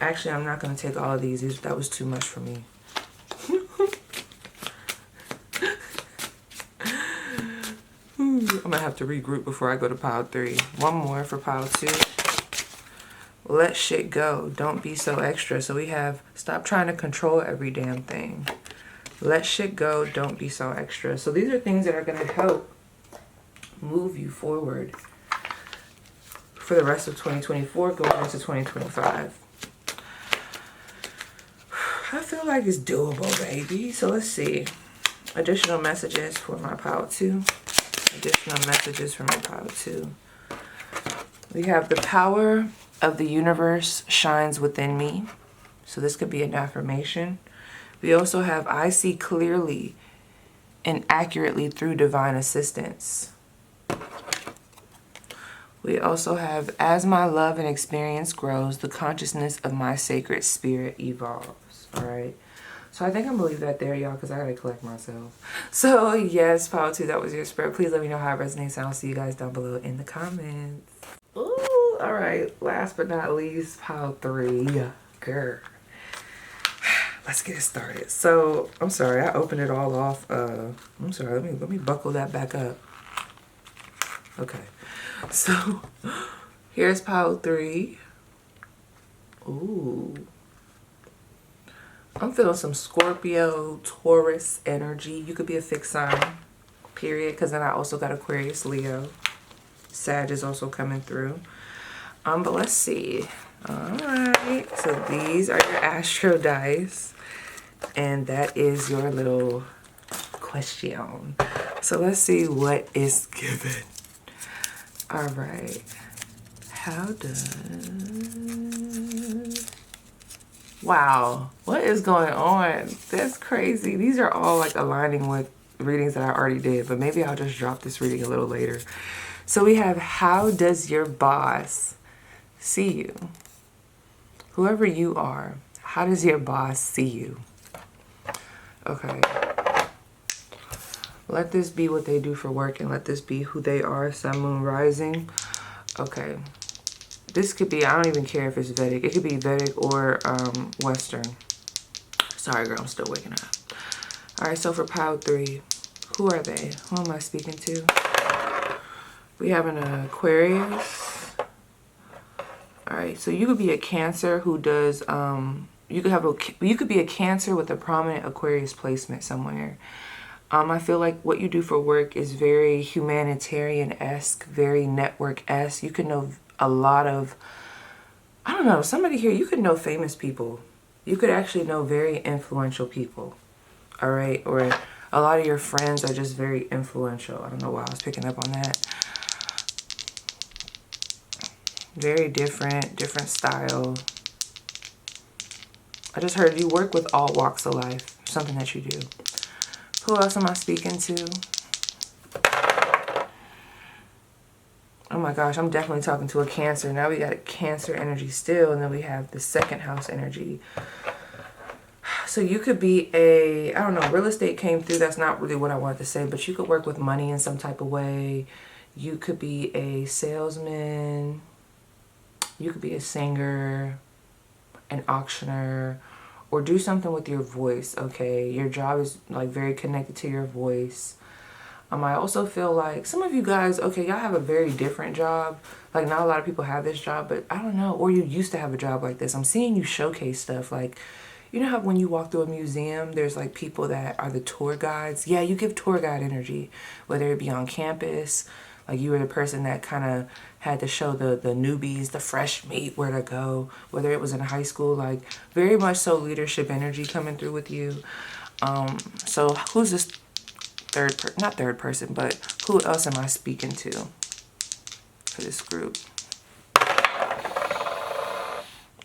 Actually, I'm not going to take all of these. That was too much for me. I'm going to have to regroup before I go to pile 3. One more for pile 2. Let shit go. Don't be so extra. So we have, stop trying to control every damn thing. Let shit go. Don't be so extra. So these are things that are going to help move you forward for the rest of 2024 going into 2025. I feel like it's doable, baby. So let's see. Additional messages for my pile 2. Additional messages for my pile 2. We have the power of the universe shines within me. So this could be an affirmation. We also have I see clearly and accurately through divine assistance. We also have as my love and experience grows, the consciousness of my sacred spirit evolves. All right. So I think I'm going to leave that there, y'all, because I got to collect myself. So, yes, pile 2, that was your spread. Please let me know how it resonates, and I'll see you guys down below in the comments. Ooh, all right. Last but not least, pile 3. Girl. Let's get it started. So, I'm sorry. I opened it all off. I'm sorry. Let me buckle that back up. Okay. So, here's pile 3. Ooh. I'm feeling some Scorpio, Taurus energy. You could be a fixed sign, period. Because then I also got Aquarius, Leo. Sag is also coming through. But let's see. Alright. So these are your Astro dice. And that is your little question. So let's see what is given. Alright. How does... Wow, what is going on? That's crazy. These are all like aligning with readings that I already did, but maybe I'll just drop this reading a little later. So we have, how does your boss see you? Whoever you are, how does your boss see you? Okay. Let this be what they do for work, and let this be who they are. Sun, Moon, Rising. Okay. This could be, I don't even care if it's Vedic. It could be Vedic or Western. Sorry, girl, I'm still waking up. All right, so for pile 3, who are they? Who am I speaking to? We have an Aquarius. All right, so you could be a Cancer who does, you could be a Cancer with a prominent Aquarius placement somewhere. I feel like what you do for work is very humanitarian-esque, very network-esque. You could know a lot of, I don't know, somebody here, you could know famous people. You could actually know very influential people. All right, or a lot of your friends are just very influential. I don't know why I was picking up on that. Very different style. I just heard you work with all walks of life, something that you do. Who else am I speaking to? Oh my gosh, I'm definitely talking to a Cancer. Now we got a Cancer energy still, and then we have the 2nd house energy. So you could be a, I don't know, real estate came through. That's not really what I wanted to say, but you could work with money in some type of way. You could be a salesman. You could be a singer, an auctioneer, or do something with your voice, okay? Your job is like very connected to your voice. I also feel like some of you guys, okay, y'all have a very different job. Like not a lot of people have this job, but I don't know, or you used to have a job like this. I'm seeing you showcase stuff like, you know how when you walk through a museum, there's like people that are the tour guides? Yeah, you give tour guide energy, whether it be on campus, like you were the person that kind of had to show the newbies, the fresh meat, where to go, whether it was in high school, like very much so leadership energy coming through with you. So who's this not third person, but who else am I speaking to for this group?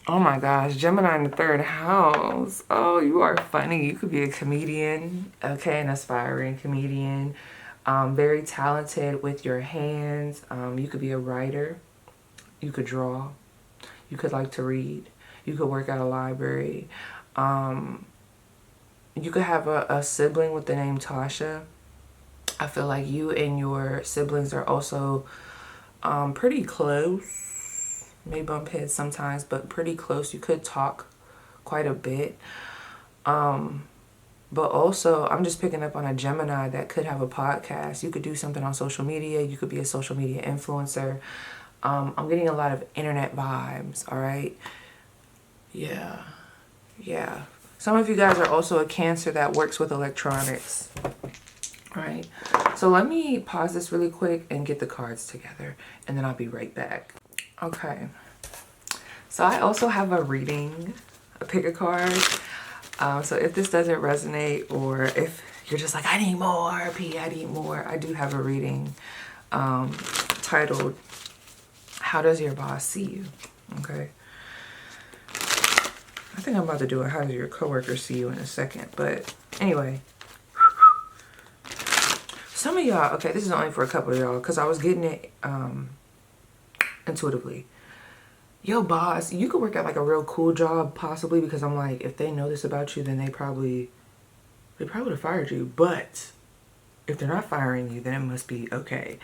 Oh my gosh, Gemini in the 3rd house. Oh, you are funny. You could be a comedian, okay, an aspiring comedian. Very talented with your hands. You could be a writer. You could draw. You could like to read. You could work at a library. You could have a sibling with the name Tasha. I feel like you and your siblings are also pretty close. May bump heads sometimes, but pretty close. You could talk quite a bit. But also, I'm just picking up on a Gemini that could have a podcast. You could do something on social media. You could be a social media influencer. I'm getting a lot of internet vibes, all right? Yeah. Some of you guys are also a Cancer that works with electronics, all right? So let me pause this really quick and get the cards together, and then I'll be right back. Okay. So I also have a reading, a pick a card. So if this doesn't resonate, or if you're just like, I need more, P, I need more, I do have a reading titled, How Does Your Boss See You? Okay. I think I'm about to do a How Does Your Coworker See You in a second. But anyway. Some of y'all, okay, this is only for a couple of y'all, because I was getting it intuitively. Yo, boss, you could work at like a real cool job, possibly, because I'm like, if they know this about you, then they probably would have fired you. But if they're not firing you, then it must be okay,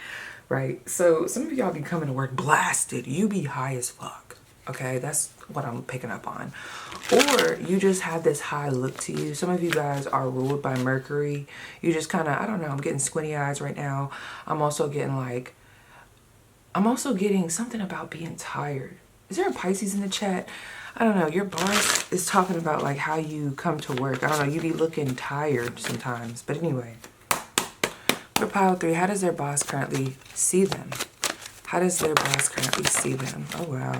right? So some of y'all be coming to work blasted. You be high as fuck, okay? That's what I'm picking up on. Or you just have this high look to you. Some of you guys are ruled by Mercury. You just kind of, I don't know, I'm getting squinty eyes right now. I'm also getting something about being tired. Is there a Pisces in the chat? I don't know. Your boss is talking about like how you come to work. I don't know. You be looking tired sometimes. But anyway, for pile 3, how does their boss currently see them? How does their boss currently see them? Oh, wow.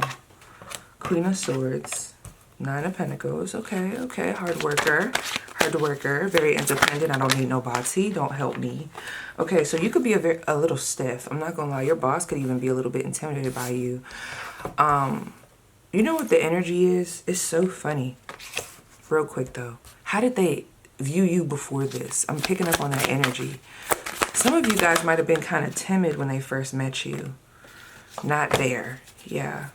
Queen of Swords. 9 of Pentacles. Okay. Hard worker. Very independent. I don't need nobody. Don't help me. Okay, so you could be a little stiff. I'm not going to lie. Your boss could even be a little bit intimidated by you. You know what the energy is? It's so funny. Real quick, though. How did they view you before this? I'm picking up on that energy. Some of you guys might have been kind of timid when they first met you. Not there. Yeah.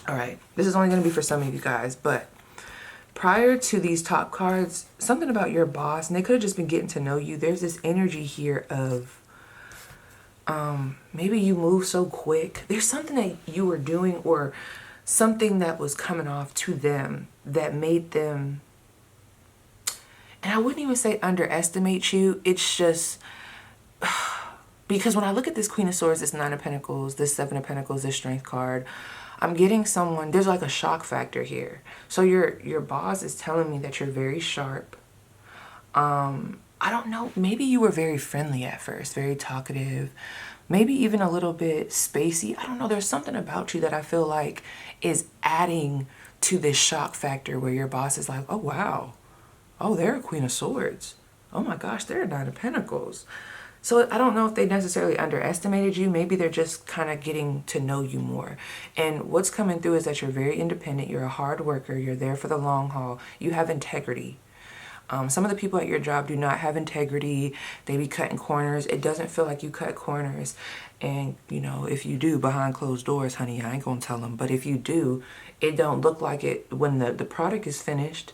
All right. This is only going to be for some of you guys, but prior to these top cards, something about your boss, and they could have just been getting to know you. There's this energy here of Maybe you move so quick. There's something that you were doing or something that was coming off to them that made them, and I wouldn't even say underestimate you. It's just because when I look at this Queen of Swords, this Nine of Pentacles, this Seven of Pentacles, this Strength card, I'm getting someone, there's like a shock factor here. So your boss is telling me that you're very sharp. I don't know, maybe you were very friendly at first, very talkative, maybe even a little bit spacey. I don't know, there's something about you that I feel like is adding to this shock factor where your boss is like, oh wow, oh, they're a Queen of Swords. Oh my gosh, they're a Nine of Pentacles. So I don't know if they necessarily underestimated you. Maybe they're just kind of getting to know you more. And what's coming through is that you're very independent. You're a hard worker. You're there for the long haul. You have integrity. Some of the people at your job do not have integrity. They be cutting corners. It doesn't feel like you cut corners. And, you know, if you do behind closed doors, honey, I ain't gonna tell them. But if you do, it don't look like it. When the product is finished,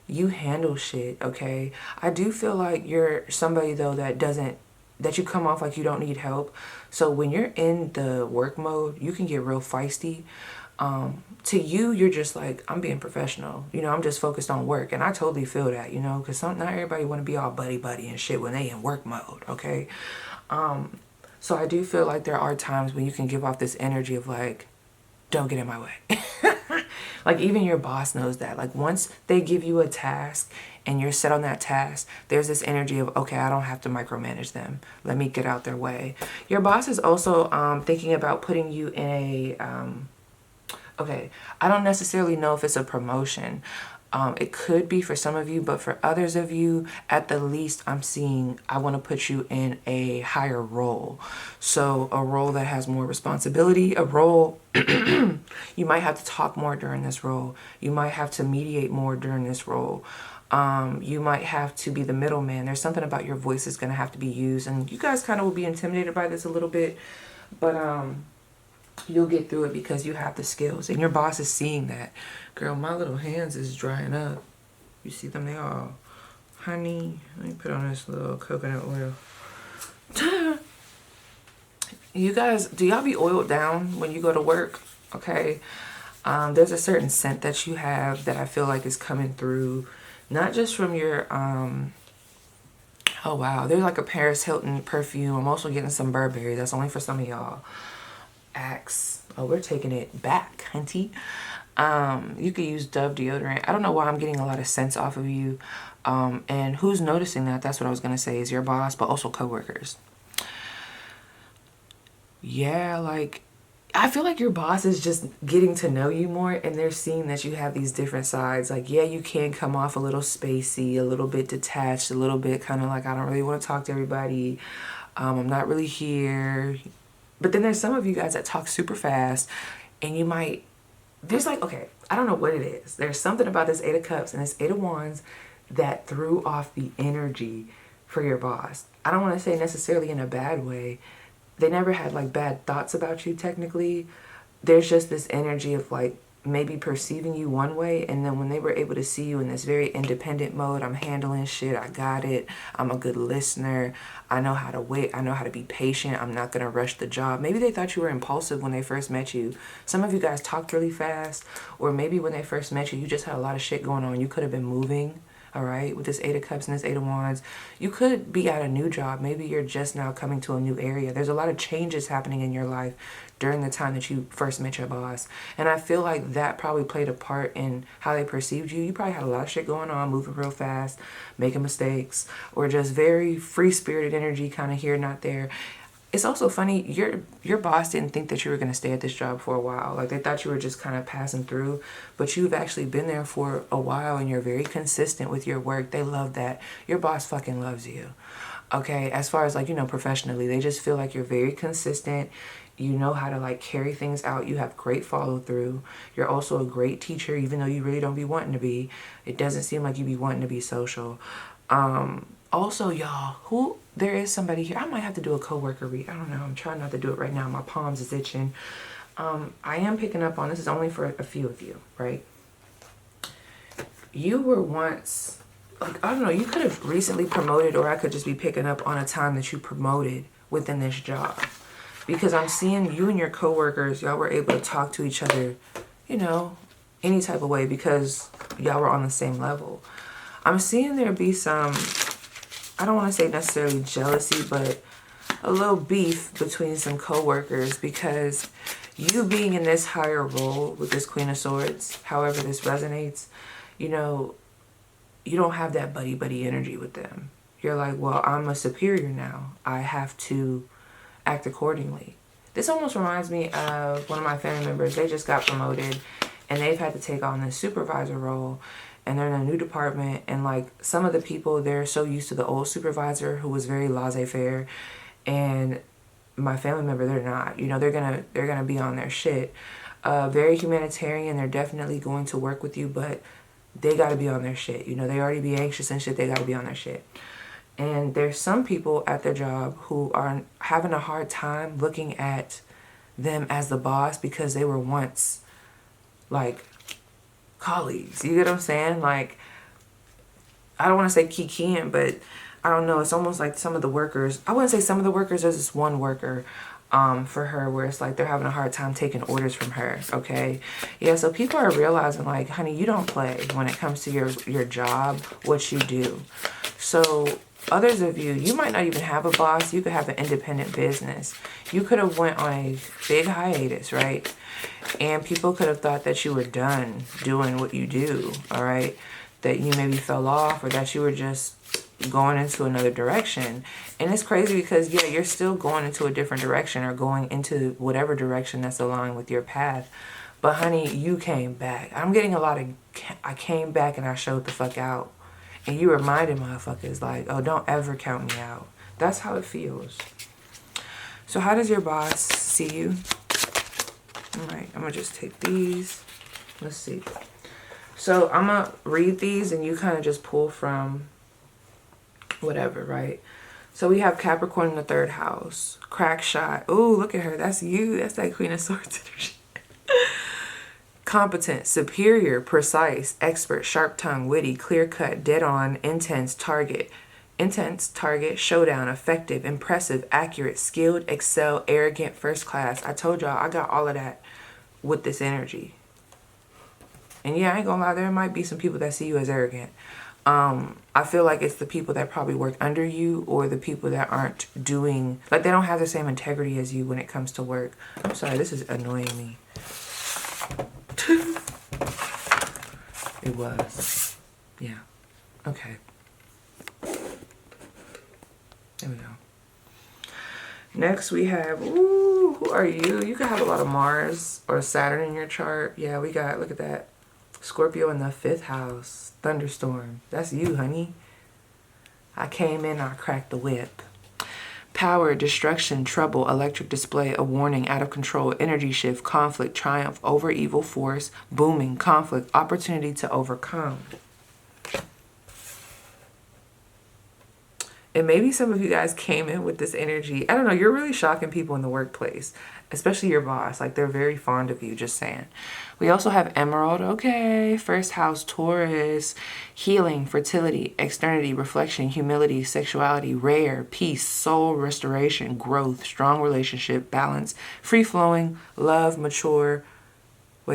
you handle shit, okay? I do feel like you're somebody, though, that you come off like you don't need help. So when you're in the work mode, you can get real feisty. To you, you're just like, I'm being professional. You know, I'm just focused on work. And I totally feel that, you know, because not everybody want to be all buddy and shit when they in work mode, okay? So I do feel like there are times when you can give off this energy of like, don't get in my way. Like even your boss knows that. Like once they give you a task and you're set on that task, there's this energy of, okay, I don't have to micromanage them. Let me get out their way. Your boss is also thinking about putting you in a, okay, I don't necessarily know if it's a promotion. It could be for some of you, but for others of you, at the least, I'm seeing I want to put you in a higher role. So a role that has more responsibility, a role you might have to talk more during this role. You might have to mediate more during this role. You might have to be the middleman. There's something about your voice is going to have to be used. And you guys kind of will be intimidated by this a little bit, but you'll get through it because you have the skills. And your boss is seeing that. Girl, my little hands is drying up. You see them? They all, honey, let me put on this little coconut oil. You guys, do y'all be oiled down when you go to work? Okay. There's a certain scent that you have that I feel like is coming through. Not just from your, oh wow, there's like a Paris Hilton perfume. I'm also getting some Burberry. That's only for some of y'all. Axe. Oh, we're taking it back, hunty. You could use Dove deodorant. I don't know why I'm getting a lot of scents off of you. And who's noticing that? That's what I was going to say, is your boss, but also coworkers. Yeah, like, I feel like your boss is just getting to know you more, and they're seeing that you have these different sides. Like, yeah, you can come off a little spacey, a little bit detached, a little bit kind of like, I don't really want to talk to everybody. I'm not really here. But then there's some of you guys that talk super fast, and you might, there's like, okay, I don't know what it is. There's something about this Eight of Cups and this Eight of Wands that threw off the energy for your boss. I don't want to say necessarily in a bad way. They never had like bad thoughts about you technically. There's just this energy of like maybe perceiving you one way, and then when they were able to see you in this very independent mode, I'm handling shit, I got it, I'm a good listener, I know how to wait, I know how to be patient, I'm not gonna rush the job. Maybe they thought you were impulsive when they first met you. Some of you guys talked really fast, or maybe when they first met you, you just had a lot of shit going on. You could have been moving. All right, with this Eight of Cups and this Eight of Wands, you could be at a new job. Maybe you're just now coming to a new area. There's a lot of changes happening in your life during the time that you first met your boss. And I feel like that probably played a part in how they perceived you. You probably had a lot of shit going on, moving real fast, making mistakes, or just very free-spirited energy kind of here, not there. It's also funny, your boss didn't think that you were going to stay at this job for a while. Like, they thought you were just kind of passing through. But you've actually been there for a while, and you're very consistent with your work. They love that. Your boss fucking loves you. Okay? As far as, like, you know, professionally, they just feel like you're very consistent. You know how to, like, carry things out. You have great follow-through. You're also a great teacher, even though you really don't be wanting to be. It doesn't seem like you be wanting to be social. Also, y'all, there is somebody here. I might have to do a coworker read. I don't know. I'm trying not to do it right now. My palms is itching. I am picking up on, this is only for a few of you, right? You were once, like, I don't know, you could have recently promoted, or I could just be picking up on a time that you promoted within this job. Because I'm seeing you and your coworkers, y'all were able to talk to each other, you know, any type of way because y'all were on the same level. I'm seeing there be some, I don't want to say necessarily jealousy, but a little beef between some coworkers because you being in this higher role with this Queen of Swords, however this resonates, you know, you don't have that buddy-buddy energy with them. You're like, well, I'm a superior now. I have to act accordingly. This almost reminds me of one of my family members. They just got promoted and they've had to take on this supervisor role, and they're in a new department, and like some of the people, they're so used to the old supervisor who was very laissez-faire, and my family member, they're not. You know, they're gonna be on their shit. Very humanitarian. They're definitely going to work with you, but they got to be on their shit. You know, they already be anxious and shit. They got to be on their shit. And there's some people at their job who are having a hard time looking at them as the boss because they were once like colleagues. You get what I'm saying? Like, I don't want to say kikiing, but I don't know. It's almost like some of the workers, I wouldn't say some of the workers, there's this one worker for her where it's like they're having a hard time taking orders from her. Okay. Yeah. So people are realizing like, honey, you don't play when it comes to your job, what you do. So others of you, you might not even have a boss. You could have an independent business. You could have went on a big hiatus, right? And people could have thought that you were done doing what you do. All right. That you maybe fell off, or that you were just going into another direction. And it's crazy because, yeah, you're still going into a different direction, or going into whatever direction that's aligned with your path. But honey, you came back. I'm getting a lot of, I came back and I showed the fuck out. And you reminded motherfuckers like, oh, don't ever count me out. That's how it feels. So how does your boss see you? All right, I'm gonna just take these. Let's see. So I'm gonna read these and you kind of just pull from whatever, right? So we have Capricorn in the 3rd house. Crack shot. Ooh, look at her. That's you. That's that Queen of Swords energy. Competent, superior, precise, expert, sharp tongue, witty, clear cut, dead on, intense, target, showdown, effective, impressive, accurate, skilled, excel, arrogant, first class. I told y'all I got all of that with this energy. And yeah, I ain't gonna lie, there might be some people that see you as arrogant. I feel like it's the people that probably work under you, or the people that aren't doing, like they don't have the same integrity as you when it comes to work. I'm sorry, this is annoying me. It was. Yeah. Okay. There we go. Next we have, ooh, who are you? You could have a lot of Mars or Saturn in your chart. Yeah, we got, look at that. Scorpio in the 5th house. Thunderstorm. That's you, honey. I came in, I cracked the whip. Power, destruction, trouble, electric display, a warning, out of control, energy shift, conflict, triumph, over evil force, booming, conflict, opportunity to overcome. And maybe some of you guys came in with this energy. I don't know, you're really shocking people in the workplace, especially your boss. Like, they're very fond of you, just saying. We also have Emerald, okay. 1st house, Taurus, healing, fertility, externity, reflection, humility, sexuality, rare, peace, soul restoration, growth, strong relationship, balance, free-flowing, love, mature,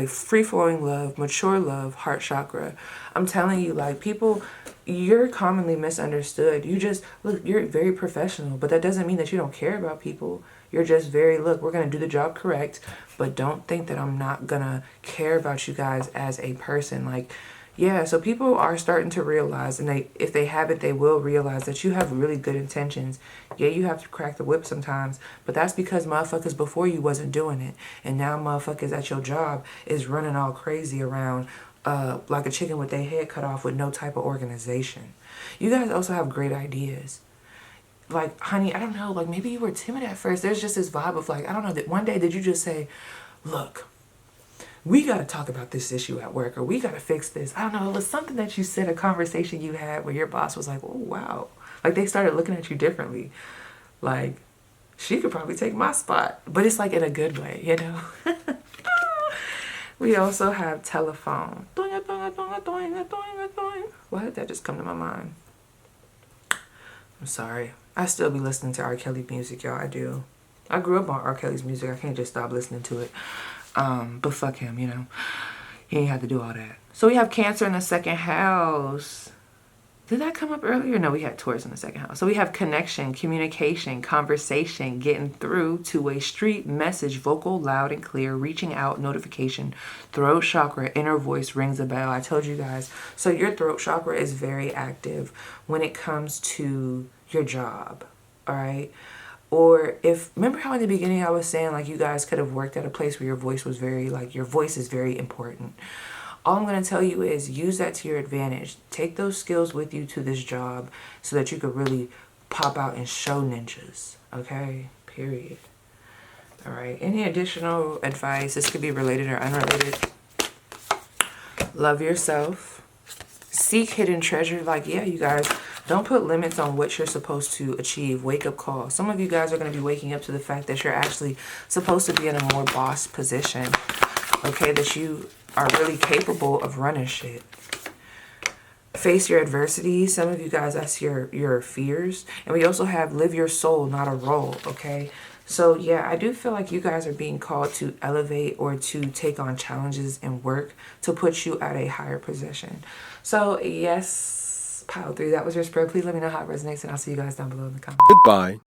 free-flowing love, mature love, heart chakra. I'm telling you, like, people, you're commonly misunderstood. You just, look, you're very professional, but that doesn't mean that you don't care about people. You're just very, look, we're going to do the job correct, but don't think that I'm not going to care about you guys as a person. Like, yeah, so people are starting to realize, and if they haven't, they will realize that you have really good intentions. Yeah, you have to crack the whip sometimes, but that's because motherfuckers before you wasn't doing it. And now motherfuckers at your job is running all crazy around like a chicken with their head cut off with no type of organization. You guys also have great ideas. Like, honey, I don't know, like maybe you were timid at first. There's just this vibe of like, I don't know, that one day did you just say, look, we got to talk about this issue at work, or we got to fix this. I don't know. It was something that you said, a conversation you had where your boss was like, oh, wow. Like, they started looking at you differently. Like, she could probably take my spot. But it's like in a good way, you know? We also have telephone. Why did that just come to my mind? I'm sorry. I still be listening to R. Kelly music, y'all. I do. I grew up on R. Kelly's music. I can't just stop listening to it. But fuck him, you know. He ain't have to do all that. So we have Cancer in the second house. Did that come up earlier? No, we had Taurus in the second house. So we have connection, communication, conversation, getting through, two-way street, message, vocal, loud and clear, reaching out, notification, throat chakra, inner voice rings a bell. I told you guys. So your throat chakra is very active when it comes to your job, all right? Or if, remember how in the beginning I was saying like you guys could have worked at a place where your voice was very, like your voice is very important. All I'm going to tell you is use that to your advantage. Take those skills with you to this job so that you could really pop out and show ninjas. Okay? Period. All right. Any additional advice? This could be related or unrelated. Love yourself. Seek hidden treasure. Like, yeah, you guys, don't put limits on what you're supposed to achieve. Wake up call. Some of you guys are going to be waking up to the fact that you're actually supposed to be in a more boss position. Okay? That you are really capable of running shit. Face your adversity. Some of you guys, that's your fears. And we also have live your soul, not a role, okay? So yeah, I do feel like you guys are being called to elevate or to take on challenges and work to put you at a higher position. So yes, pile 3, that was your spread. Please let me know how it resonates and I'll see you guys down below in the comments. Goodbye.